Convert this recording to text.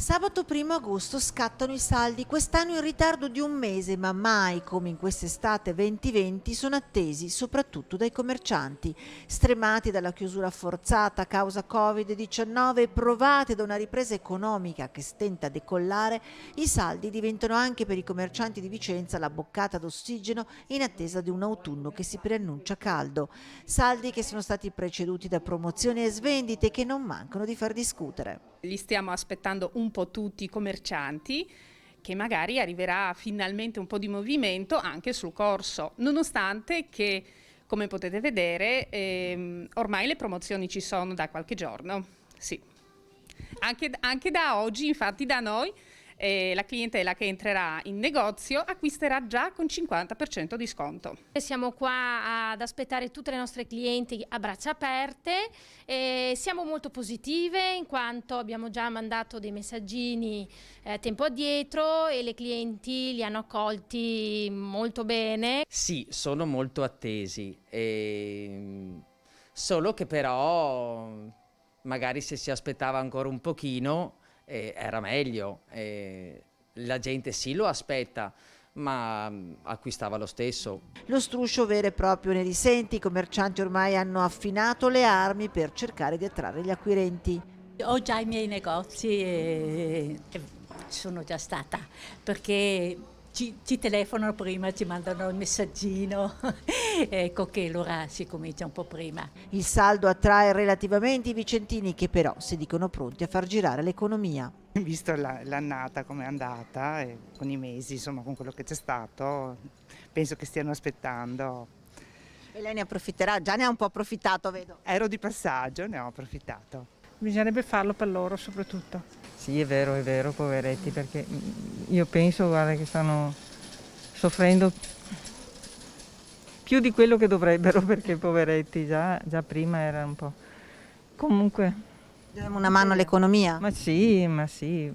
Sabato 1° agosto scattano i saldi, quest'anno in ritardo di un mese, ma mai come in quest'estate 2020 sono attesi soprattutto dai commercianti. Stremati dalla chiusura forzata a causa Covid-19 e provati da una ripresa economica che stenta a decollare, i saldi diventano anche per i commercianti di Vicenza la boccata d'ossigeno in attesa di un autunno che si preannuncia caldo. Saldi che sono stati preceduti da promozioni e svendite che non mancano di far discutere. Li stiamo aspettando un po' tutti i commercianti, che magari arriverà finalmente un po' di movimento anche sul corso, nonostante che, come potete vedere, ormai le promozioni ci sono da qualche giorno. Sì. Anche da oggi, infatti, da noi la clientela che entrerà in negozio acquisterà già con 50% di sconto. Siamo qua ad aspettare tutte le nostre clienti a braccia aperte e siamo molto positive in quanto abbiamo già mandato dei messaggini tempo addietro e le clienti li hanno accolti molto bene. Sì, sono molto attesi, solo che però magari se si aspettava ancora un pochino era meglio. La gente sì lo aspetta, ma acquistava lo stesso. Lo struscio vero e proprio ne risente, i commercianti ormai hanno affinato le armi per cercare di attrarre gli acquirenti. Ho già i miei negozi e sono già stata, perché ci telefonano prima, ci mandano il messaggino, ecco che allora si comincia un po' prima. Il saldo attrae relativamente i vicentini che però si dicono pronti a far girare l'economia. Visto l'annata come è andata e con i mesi, insomma, con quello che c'è stato, penso che stiano aspettando. E lei ne approfitterà? Già ne ha un po' approfittato, vedo. Ero di passaggio, ne ho approfittato. Bisognerebbe farlo per loro soprattutto. Sì, è vero, poveretti, perché io penso, guarda, che stanno soffrendo più di quello che dovrebbero, perché poveretti già prima erano un po'. Comunque. Diamo una mano all'economia? Ma sì.